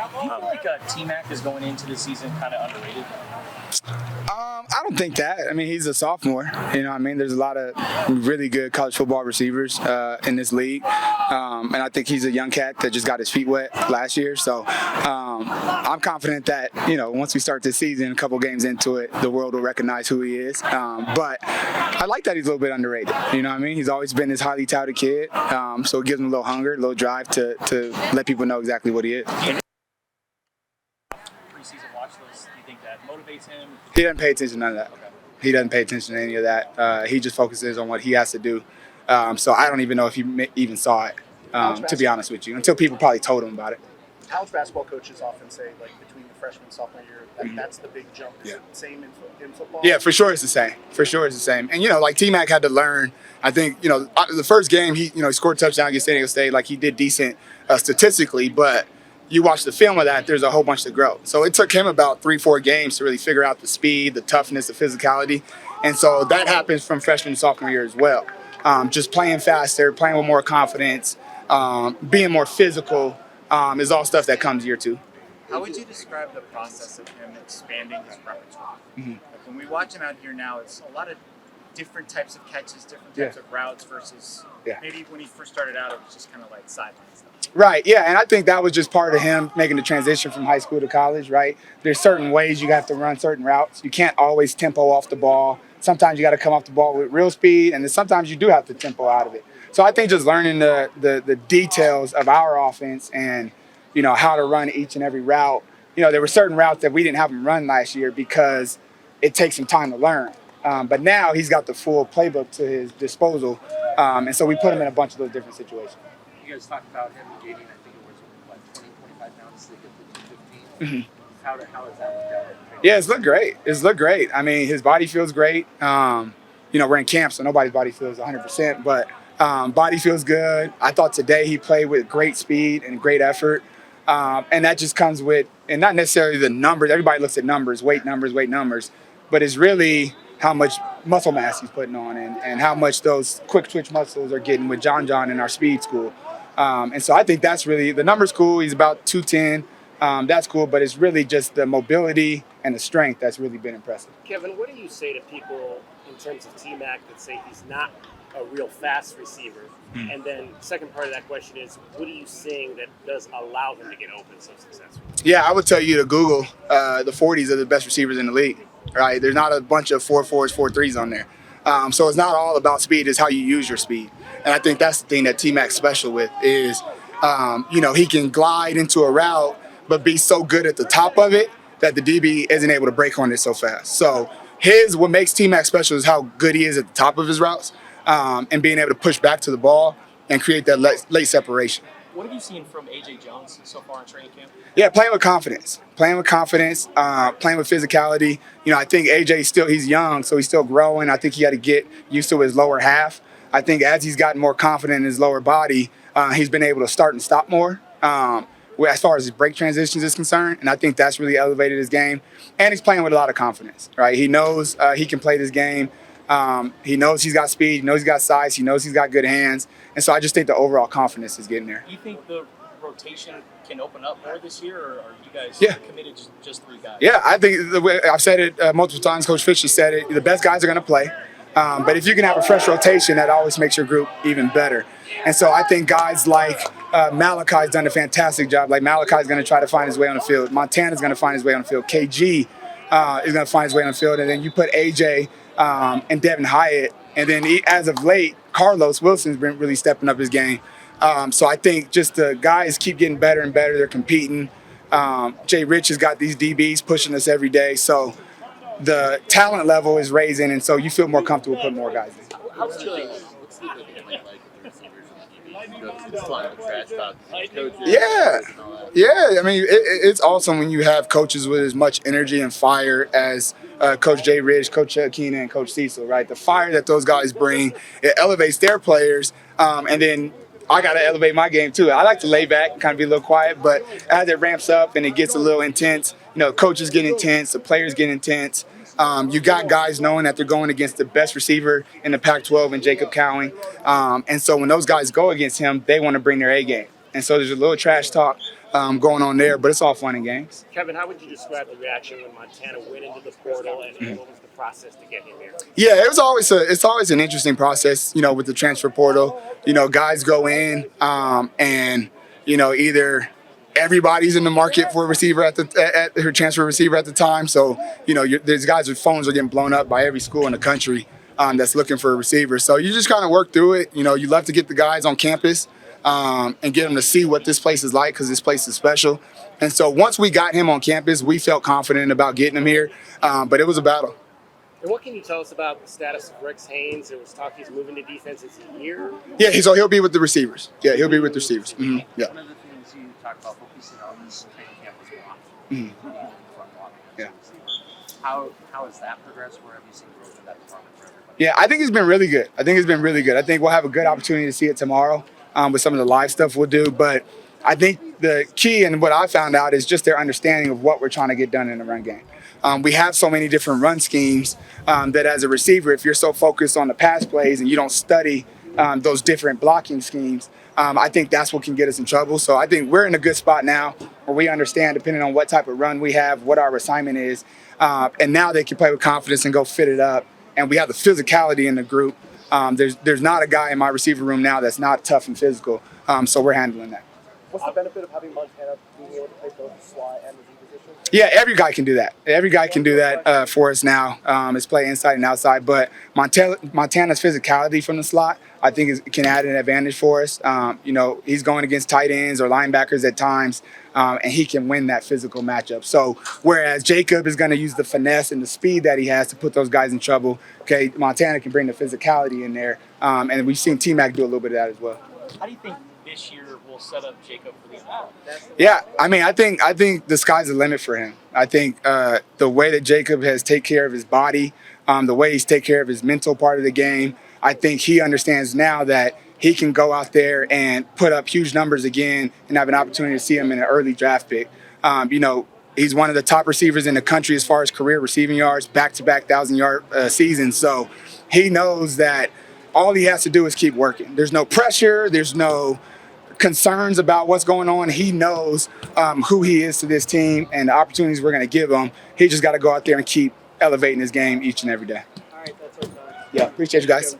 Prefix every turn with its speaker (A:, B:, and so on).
A: Do you feel like T-Mac is going into the season kind of underrated?
B: I don't think that. I mean, he's a sophomore. You know what I mean? There's a lot of really good college football receivers in this league. And I think he's a young cat that just got his feet wet last year. So I'm confident that, once we start this season, a couple games into it, the world will recognize who he is. But I like that he's a little bit underrated. You know what I mean? He's always been this highly touted kid. So it gives him a little hunger, a little drive to let people know exactly what he is.
A: Preseason watch list, do you think that motivates him?
B: He doesn't pay attention to none of that. Okay. He doesn't pay attention to any of that. He just focuses on what he has to do. So I don't even know if he even saw it, to be honest with you, until people probably told him about it.
C: College basketball coaches often say, like, between the freshman and sophomore year, that's the big jump. Is it the same in football?
B: Yeah, for sure it's the same. For sure it's the same. And, like T-Mac had to learn, I think, the first game, he scored a touchdown against San Diego State. Like, he did decent statistically, but you watch the film of that, there's a whole bunch to grow. So it took him about 3-4 games to really figure out the speed, the toughness, the physicality. And so that happens from freshman and sophomore year as well. Just playing faster, playing with more confidence, being more physical is all stuff that comes year two.
D: How would you describe the process of him expanding his repertoire?
B: Mm-hmm.
D: Like when we watch him out here now, it's a lot of different types of catches, different types of routes versus maybe when he first started out, it was just kind of like sideline stuff.
B: Right, yeah, and I think that was just part of him making the transition from high school to college, right? There's certain ways you have to run certain routes. You can't always tempo off the ball. Sometimes you got to come off the ball with real speed, and then sometimes you do have to tempo out of it. So I think just learning the details of our offense and, how to run each and every route. There were certain routes that we didn't have him run last year because it takes some time to learn. But now he's got the full playbook to his disposal, and so we put him in a bunch of those different situations.
E: You guys talked about him gaining, I think it was 20, 25 pounds to get to 215.
B: Mm-hmm.
E: How has that worked out?
B: Yeah, it's looked great. I mean, his body feels great. We're in camp, so nobody's body feels 100%, but body feels good. I thought today he played with great speed and great effort. And that just comes with, and not necessarily the numbers. Everybody looks at numbers, weight numbers, but it's really how much muscle mass he's putting on and how much those quick twitch muscles are getting with John in our speed school. And so I think that's really, the number's cool. He's about 210. That's cool, but it's really just the mobility and the strength that's really been impressive.
C: Kevin, what do you say to people in terms of T-Mac that say he's not a real fast receiver? And then second part of that question is, what are you seeing that does allow him to get open so successfully?
B: Yeah, I would tell you to Google the 40s are the best receivers in the league, right? There's not a bunch of 4.4s, 4.3s on there. So it's not all about speed, it's how you use your speed. And I think that's the thing that T-Mac's special with is, he can glide into a route, but be so good at the top of it that the DB isn't able to break on it so fast. So what makes T-Mac special is how good he is at the top of his routes and being able to push back to the ball and create that late separation.
A: What have you seen from A.J. Jones so far in training camp?
B: Yeah, playing with confidence, playing with physicality. I think A.J. he's young, so he's still growing. I think he had to get used to his lower half. I think as he's gotten more confident in his lower body, he's been able to start and stop more as far as his break transitions is concerned. And I think that's really elevated his game. And he's playing with a lot of confidence, right? He knows he can play this game. He knows he's got speed. He knows he's got size. He knows he's got good hands. And so I just think the overall confidence is getting there.
A: Do you think the rotation can open up more this year, or are you guys committed to just 3 guys?
B: Yeah, I think I've said it multiple times. Coach Fisher said it. The best guys are going to play. But if you can have a fresh rotation, that always makes your group even better. And so I think guys like Malachi's done a fantastic job. Like Malachi's going to try to find his way on the field. Montana's going to find his way on the field. KG is going to find his way on the field. And then you put AJ and Devin Hyatt. And then as of late, Carlos Wilson's been really stepping up his game. So I think just the guys keep getting better and better. They're competing. Jay Rich has got these DBs pushing us every day. So the talent level is raising, and so you feel more comfortable putting more guys in.
E: What's the dynamic like with the receivers and the DBs? Just talking trash about coaches.
B: Yeah. I mean, it's awesome when you have coaches with as much energy and fire as Coach Jay Ridge, Coach Keenan, and Coach Cecil, right? The fire that those guys bring, it elevates their players, and then I got to elevate my game too. I like to lay back, kind of be a little quiet, but as it ramps up and it gets a little intense, coaches get intense, the players get intense. You got guys knowing that they're going against the best receiver in the Pac-12 in Jacob Cowing. And so when those guys go against him, they want to bring their A game. And so there's a little trash talk going on there, but it's all fun and games.
C: Kevin, how would you describe the reaction when Montana went into the portal, and what was the process to get him here?
B: Yeah, it's always an interesting process, with the transfer portal. Guys go in, and either everybody's in the market for a receiver at her transfer receiver at the time. So there's guys with phones are getting blown up by every school in the country that's looking for a receiver. So you just kind of work through it. You love to get the guys on campus and get them to see what this place is like, because this place is special. And so once we got him on campus, we felt confident about getting him here, but it was a battle.
C: And what can you tell us about the status of Rex Haynes? There was talk he's moving to defense. Is he here?
B: Yeah, so he'll be with the receivers. Yeah, he'll be with the receivers. Mm-hmm. Yeah.
F: One of the things you talk about focusing on is training camp was block. Front block.
B: Yeah.
F: How has that progressed? Where have you seen growth in that department for everybody?
B: Yeah, I think it's been really good. I think we'll have a good opportunity to see it tomorrow with some of the live stuff we'll do. But I think the key and what I found out is just their understanding of what we're trying to get done in the run game. We have so many different run schemes that as a receiver, if you're so focused on the pass plays and you don't study those different blocking schemes, I think that's what can get us in trouble. So I think we're in a good spot now where we understand, depending on what type of run we have, what our assignment is. And now they can play with confidence and go fit it up. And we have the physicality in the group. There's not a guy in my receiver room now that's not tough and physical. So we're handling that.
G: What's the benefit of having Montana being able to play both the slot and the Z position?
B: Yeah, every guy can do that. Every guy can do that for us now. It's play inside and outside. But Montana's physicality from the slot, I think, can add an advantage for us. He's going against tight ends or linebackers at times, and he can win that physical matchup. So whereas Jacob is going to use the finesse and the speed that he has to put those guys in trouble, okay, Montana can bring the physicality in there. And we've seen T-Mac do a little bit of that as well.
A: How do you think this year will set up Jacob for the NFL?
B: Yeah, I think the sky's the limit for him. I think the way that Jacob has taken care of his body, the way he's taken care of his mental part of the game, I think he understands now that he can go out there and put up huge numbers again and have an opportunity to see him in an early draft pick. He's one of the top receivers in the country as far as career receiving yards, back-to-back 1,000-yard seasons. So he knows that all he has to do is keep working. There's no pressure. There's no concerns about what's going on. He knows who he is to this team and the opportunities we're going to give him. He just got to go out there and keep elevating his game each and every day.
G: All right, that's our time.
B: Yeah, appreciate you guys.